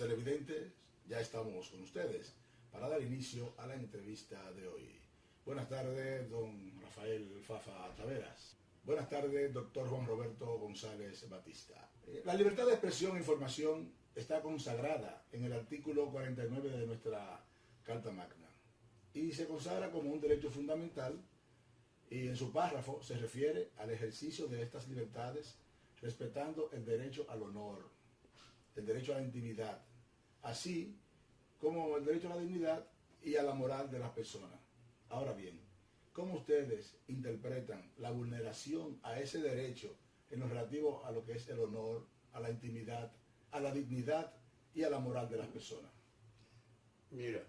televidentes, ya estamos con ustedes para dar inicio a la entrevista de hoy. Buenas tardes, don Rafael Fafa Taveras. Buenas tardes, doctor Juan Roberto González Batista. La libertad de expresión e información está consagrada en el artículo 49 de nuestra Carta Magna y se consagra como un derecho fundamental, y en su párrafo se refiere al ejercicio de estas libertades respetando el derecho al honor, el derecho a la intimidad, así como el derecho a la dignidad y a la moral de las personas. Ahora bien, ¿cómo ustedes interpretan la vulneración a ese derecho en lo relativo a lo que es el honor, a la intimidad, a la dignidad y a la moral de las personas? Mira,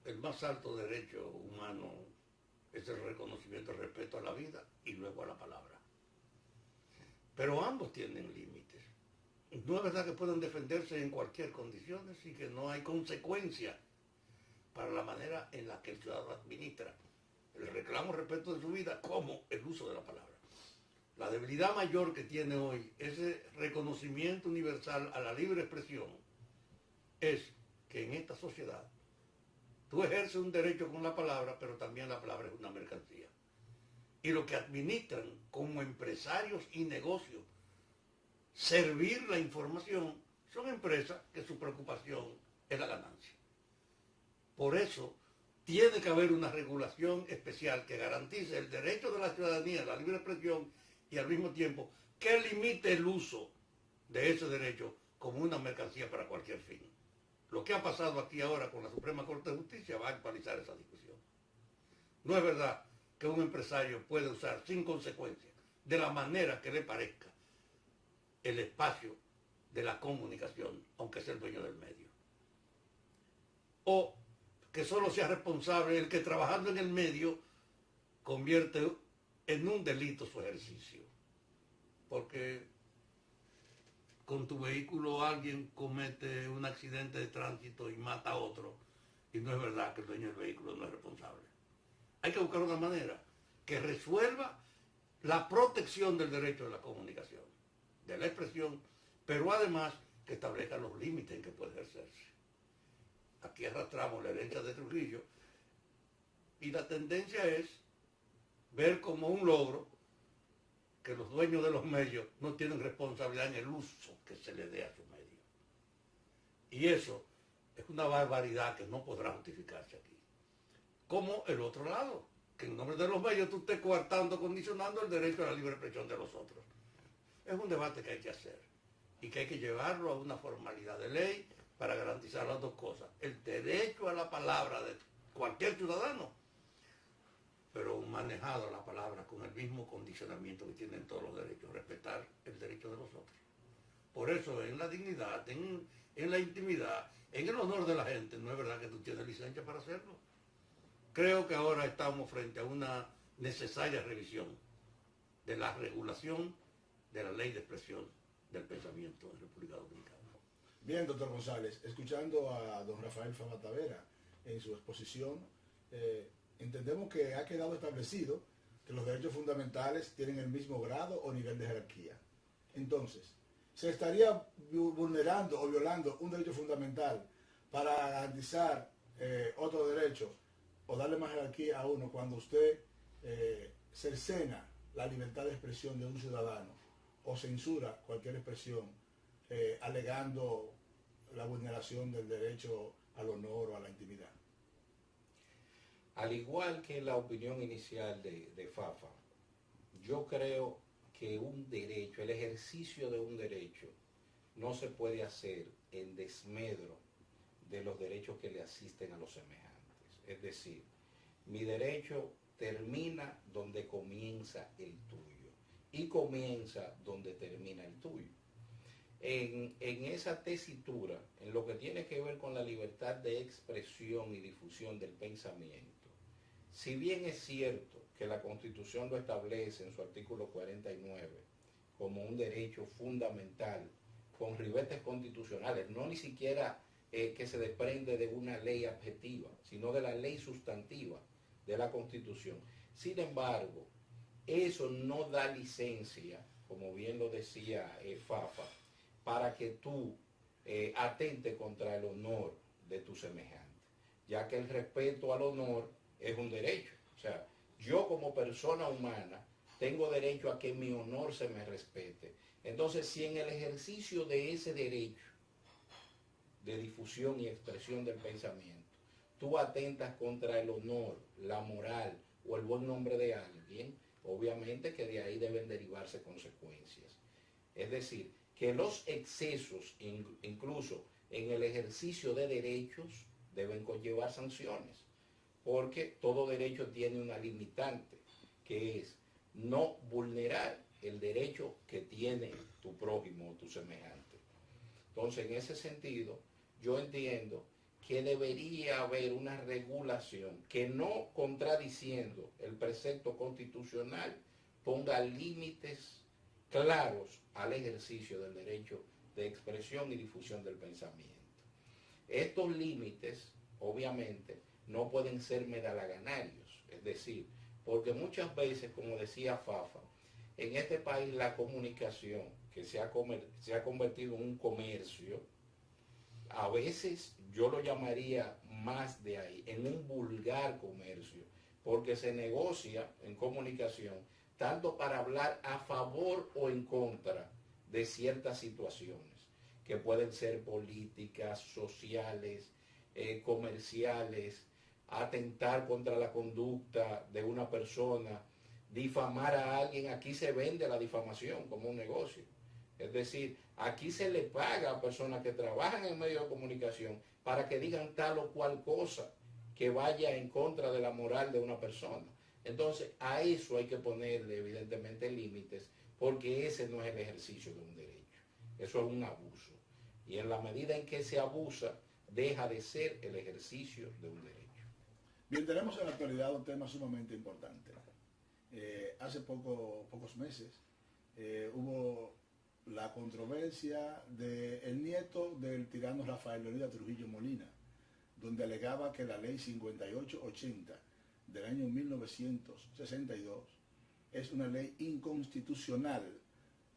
el más alto derecho humano es el reconocimiento, el respeto a la vida y luego a la palabra. Pero ambos tienen límites. No es verdad que puedan defenderse en cualquier condición y que no hay consecuencia para la manera en la que el ciudadano administra el reclamo respecto de su vida como el uso de la palabra. La debilidad mayor que tiene hoy ese reconocimiento universal a la libre expresión es que en esta sociedad tú ejerces un derecho con la palabra, pero también la palabra es una mercancía. Y lo que administran como empresarios y negocios servir la información son empresas que su preocupación es la ganancia. Por eso tiene que haber una regulación especial que garantice el derecho de la ciudadanía a la libre expresión y al mismo tiempo que limite el uso de ese derecho como una mercancía para cualquier fin. Lo que ha pasado aquí ahora con la Suprema Corte de Justicia va a actualizar esa discusión. No es verdad que un empresario puede usar sin consecuencia, de la manera que le parezca, el espacio de la comunicación, aunque sea el dueño del medio. O que solo sea responsable el que trabajando en el medio convierte en un delito su ejercicio. Porque con tu vehículo alguien comete un accidente de tránsito y mata a otro, y no es verdad que el dueño del vehículo no es responsable. Hay que buscar una manera que resuelva la protección del derecho de la comunicación, de la expresión, pero además que establezca los límites en que puede ejercerse. Aquí arrastramos la herencia de Trujillo y la tendencia es ver como un logro que los dueños de los medios no tienen responsabilidad en el uso que se le dé a su medio. Y eso es una barbaridad que no podrá justificarse aquí. Como el otro lado, que en nombre de los medios tú estés coartando, condicionando el derecho a la libre expresión de los otros. Es un debate que hay que hacer y que hay que llevarlo a una formalidad de ley para garantizar las dos cosas. El derecho a la palabra de cualquier ciudadano, pero manejado la palabra con el mismo condicionamiento que tienen todos los derechos, respetar el derecho de los otros. Por eso en la dignidad, en la intimidad, en el honor de la gente, no es verdad que tú tienes licencia para hacerlo. Creo que ahora estamos frente a una necesaria revisión de la regulación de la ley de expresión del pensamiento en República Dominicana. Bien, doctor González, escuchando a don Rafael Fafa Taveras en su exposición, entendemos que ha quedado establecido que los derechos fundamentales tienen el mismo grado o nivel de jerarquía. Entonces, ¿se estaría vulnerando o violando un derecho fundamental para garantizar otro derecho o darle más jerarquía a uno cuando usted cercena la libertad de expresión de un ciudadano o censura cualquier expresión alegando la vulneración del derecho al honor o a la intimidad? Al igual que la opinión inicial de Fafa, yo creo que un derecho, el ejercicio de un derecho, no se puede hacer en desmedro de los derechos que le asisten a los semejantes. Es decir, mi derecho termina donde comienza el tuyo y comienza donde termina el tuyo. En esa tesitura, en lo que tiene que ver con la libertad de expresión y difusión del pensamiento, si bien es cierto que la Constitución lo establece en su artículo 49 como un derecho fundamental, con ribetes constitucionales, no ni siquiera que se desprende de una ley objetiva, sino de la ley sustantiva de la Constitución. Sin embargo, eso no da licencia, como bien lo decía Fafa, para que tú atente contra el honor de tu semejante, ya que el respeto al honor es un derecho. O sea, yo como persona humana tengo derecho a que mi honor se me respete. Entonces, si en el ejercicio de ese derecho de difusión y expresión del pensamiento, tú atentas contra el honor, la moral o el buen nombre de alguien, obviamente que de ahí deben derivarse consecuencias. Es decir, que los excesos, incluso en el ejercicio de derechos, deben conllevar sanciones, porque todo derecho tiene una limitante, que es no vulnerar el derecho que tiene tu prójimo o tu semejante. Entonces, en ese sentido, yo entiendo que debería haber una regulación que, no contradiciendo el precepto constitucional, ponga límites claros al ejercicio del derecho de expresión y difusión del pensamiento. Estos límites, obviamente, no pueden ser medalaganarios, es decir, porque muchas veces, como decía Fafa, en este país la comunicación, que se ha convertido en un comercio, a veces yo lo llamaría más de ahí, en un vulgar comercio, porque se negocia en comunicación tanto para hablar a favor o en contra de ciertas situaciones, que pueden ser políticas, sociales, comerciales, atentar contra la conducta de una persona, difamar a alguien. Aquí se vende la difamación como un negocio. Es decir, aquí se le paga a personas que trabajan en medios de comunicación para que digan tal o cual cosa que vaya en contra de la moral de una persona. Entonces, a eso hay que ponerle evidentemente límites, porque ese no es el ejercicio de un derecho. Eso es un abuso. Y en la medida en que se abusa, deja de ser el ejercicio de un derecho. Bien, tenemos en la actualidad un tema sumamente importante. Hace pocos meses hubo la controversia del nieto del tirano Rafael Leónidas Trujillo Molina, donde alegaba que la ley 5880 del año 1962 es una ley inconstitucional,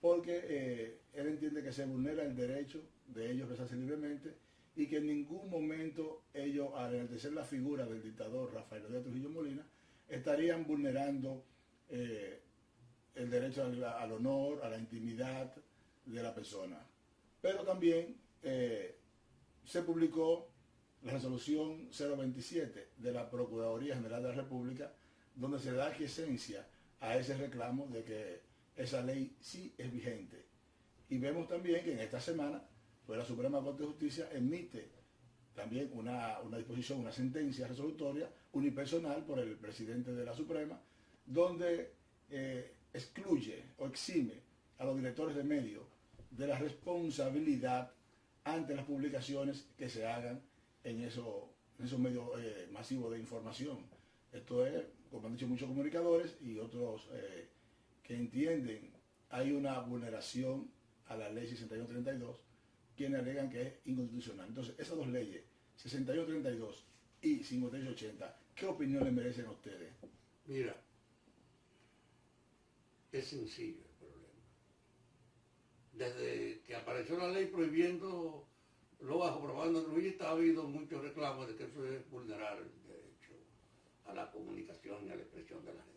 porque él entiende que se vulnera el derecho de ellos a expresarse libremente y que en ningún momento ellos, al enaltecer la figura del dictador Rafael Leónidas Trujillo Molina, estarían vulnerando el derecho al honor, a la intimidad de la persona. Pero también se publicó la resolución 027 de la Procuraduría General de la República, donde se da quiesencia a ese reclamo de que esa ley sí es vigente. Y vemos también que en esta semana, pues la Suprema Corte de Justicia emite también una disposición, una sentencia resolutoria unipersonal por el presidente de la Suprema, donde excluye o exime a los directores de medios de la responsabilidad ante las publicaciones que se hagan en esos medios masivos de información. Esto es, como han dicho muchos comunicadores y otros que entienden, hay una vulneración a la ley 6132, quienes alegan que es inconstitucional. Entonces, esas dos leyes, 6132 y 5880, ¿qué opinión le merecen a ustedes? Mira, es sencillo el problema. Desde que apareció la ley prohibiendo lo bajo propaganda trujillista, ha habido muchos reclamos de que eso es vulnerar el derecho a la comunicación y a la expresión de la gente.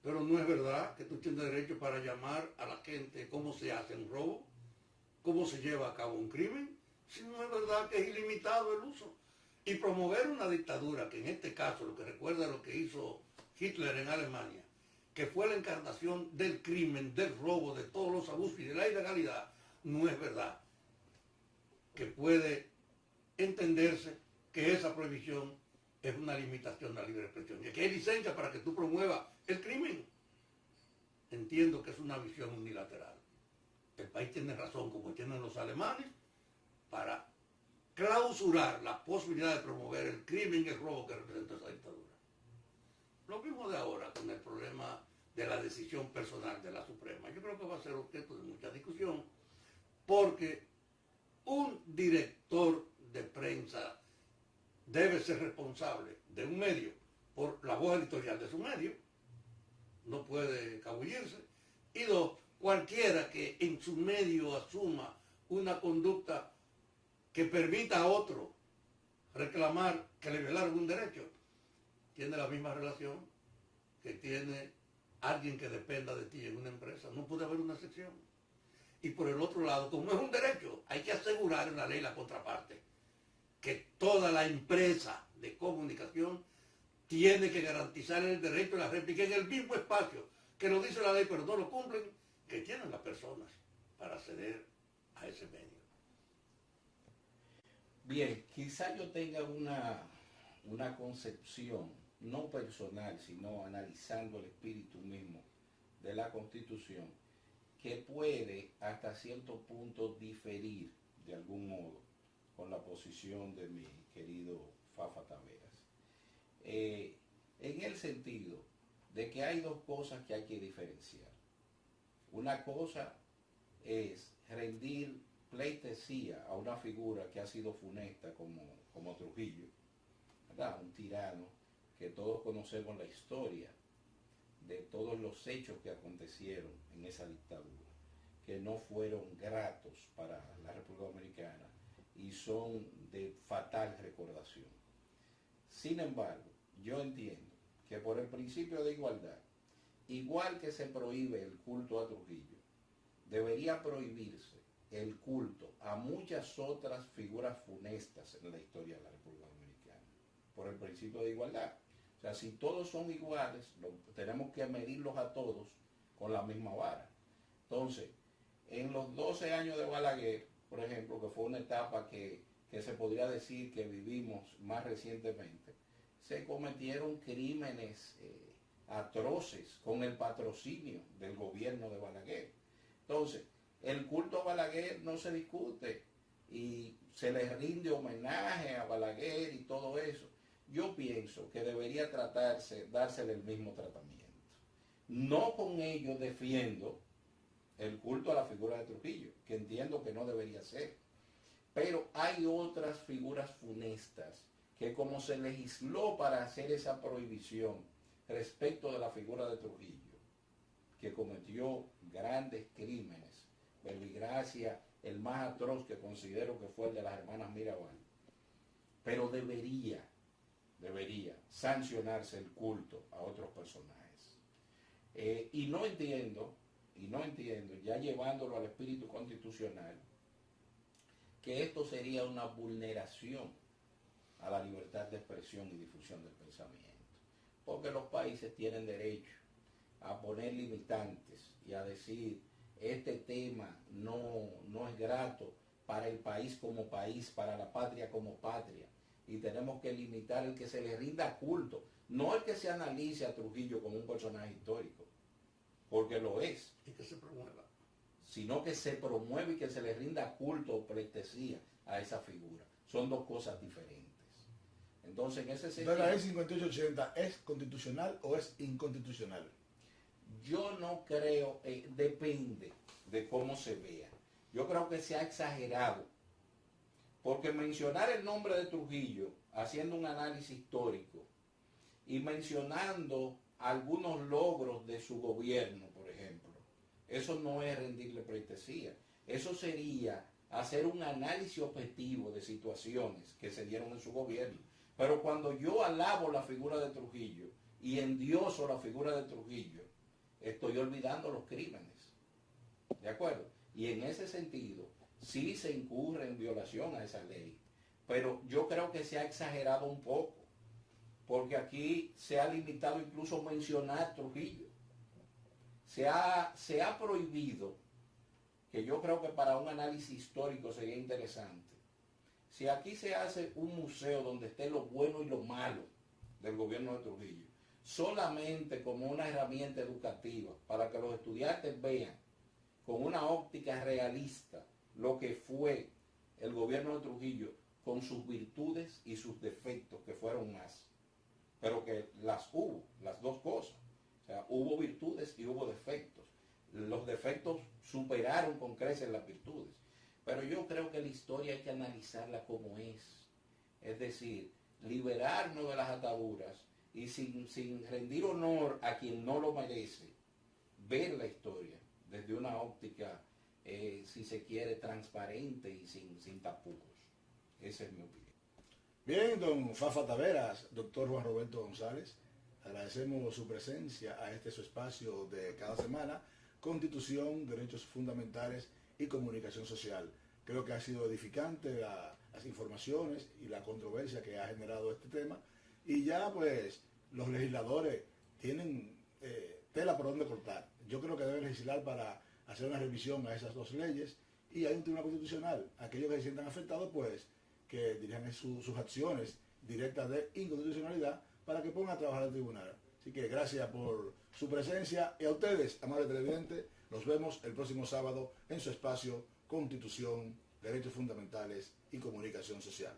Pero no es verdad que tú tienes derecho para llamar a la gente cómo se hace un robo, cómo se lleva a cabo un crimen, si no es verdad que es ilimitado el uso. Y promover una dictadura, que en este caso lo que recuerda lo que hizo Hitler en Alemania, que fue la encarnación del crimen, del robo, de todos los abusos y de la ilegalidad, no es verdad que puede entenderse que esa prohibición es una limitación a la libre expresión. Y que hay licencia para que tú promuevas el crimen. Entiendo que es una visión unilateral. El país tiene razón, como tienen los alemanes, para clausurar la posibilidad de promover el crimen y el robo que representa esa dictadura. Lo mismo de ahora con el problema de la decisión personal de la Suprema. Yo creo que va a ser objeto de mucha discusión, porque un director de prensa debe ser responsable de un medio por la voz editorial de su medio, no puede cabullirse. Y dos, cualquiera que en su medio asuma una conducta que permita a otro reclamar que le violaron un derecho, tiene la misma relación que tiene alguien que dependa de ti en una empresa. No puede haber una excepción. Y por el otro lado, como es un derecho, hay que asegurar en la ley la contraparte, que toda la empresa de comunicación tiene que garantizar el derecho a la réplica en el mismo espacio, que lo dice la ley, pero no lo cumplen, que tienen las personas para acceder a ese medio. Bien, quizá yo tenga una concepción, no personal, sino analizando el espíritu mismo de la Constitución, que puede hasta cierto punto diferir de algún modo con la posición de mi querido Fafa Taveras. En el sentido de que hay dos cosas que hay que diferenciar. Una cosa es rendir pleitesía a una figura que ha sido funesta como Trujillo, ¿verdad? Un tirano que todos conocemos la historia de todos los hechos que acontecieron en esa dictadura, que no fueron gratos para la República Dominicana y son de fatal recordación. Sin embargo, yo entiendo que por el principio de igualdad, igual que se prohíbe el culto a Trujillo, debería prohibirse el culto a muchas otras figuras funestas en la historia de la República Dominicana, por el principio de igualdad. O sea, si todos son iguales, tenemos que medirlos a todos con la misma vara. Entonces, en los 12 años de Balaguer, por ejemplo, que fue una etapa que se podría decir que vivimos más recientemente, se cometieron crímenes atroces con el patrocinio del gobierno de Balaguer. Entonces, el culto a Balaguer no se discute y se le rinde homenaje a Balaguer y todo eso. Yo pienso que debería dársele el mismo tratamiento. No con ello defiendo el culto a la figura de Trujillo, que entiendo que no debería ser. Pero hay otras figuras funestas que, como se legisló para hacer esa prohibición respecto de la figura de Trujillo, que cometió grandes crímenes, verbigracia, el más atroz que considero que fue el de las hermanas Mirabal, pero debería sancionarse el culto a otros personajes. Y no entiendo, ya llevándolo al espíritu constitucional, que esto sería una vulneración a la libertad de expresión y difusión del pensamiento, porque los países tienen derecho a poner limitantes y a decir, este tema no es grato para el país como país, para la patria como patria, y tenemos que limitar el que se le rinda culto, no el que se analice a Trujillo como un personaje histórico, porque lo es, Y que se promueva. sino que se promueve y que se le rinda culto o pleitesía a esa figura. Son dos cosas diferentes. Entonces, en ese sentido, ¿la ley 5880 es constitucional o es inconstitucional? yo no creo, depende de cómo se vea. Yo creo que se ha exagerado, porque mencionar el nombre de Trujillo, haciendo un análisis histórico, y mencionando algunos logros de su gobierno, por ejemplo, eso no es rendirle pleitesía. Eso sería hacer un análisis objetivo de situaciones que se dieron en su gobierno. Pero cuando yo alabo la figura de Trujillo y endioso la figura de Trujillo, estoy olvidando los crímenes. ¿De acuerdo? Y en ese sentido, sí se incurre en violación a esa ley. Pero yo creo que se ha exagerado un poco, porque aquí se ha limitado incluso mencionar Trujillo. Se ha prohibido, que yo creo que para un análisis histórico sería interesante, si aquí se hace un museo donde esté lo bueno y lo malo del gobierno de Trujillo, solamente como una herramienta educativa para que los estudiantes vean con una óptica realista lo que fue el gobierno de Trujillo con sus virtudes y sus defectos, que fueron más, pero que las hubo, las dos cosas. O sea, hubo virtudes y hubo defectos. Los defectos superaron con creces las virtudes. Pero yo creo que la historia hay que analizarla como es. Es decir, liberarnos de las ataduras y sin rendir honor a quien no lo merece, ver la historia desde una óptica si se quiere, transparente y sin tapujos. Esa es mi opinión. Bien, don Fafa Taveras, doctor Juan Roberto González, agradecemos su presencia a este su espacio de cada semana, Constitución, Derechos Fundamentales y Comunicación Social. Creo que ha sido edificante las informaciones y la controversia que ha generado este tema, y ya pues los legisladores tienen tela por donde cortar. Yo creo que deben legislar para hacer una revisión a esas dos leyes, y hay un tribunal constitucional. Aquellos que se sientan afectados, pues que dirijan sus acciones directas de inconstitucionalidad para que pongan a trabajar el tribunal. Así que gracias por su presencia, y a ustedes, amables televidentes, nos vemos el próximo sábado en su espacio Constitución, Derechos Fundamentales y Comunicación Social.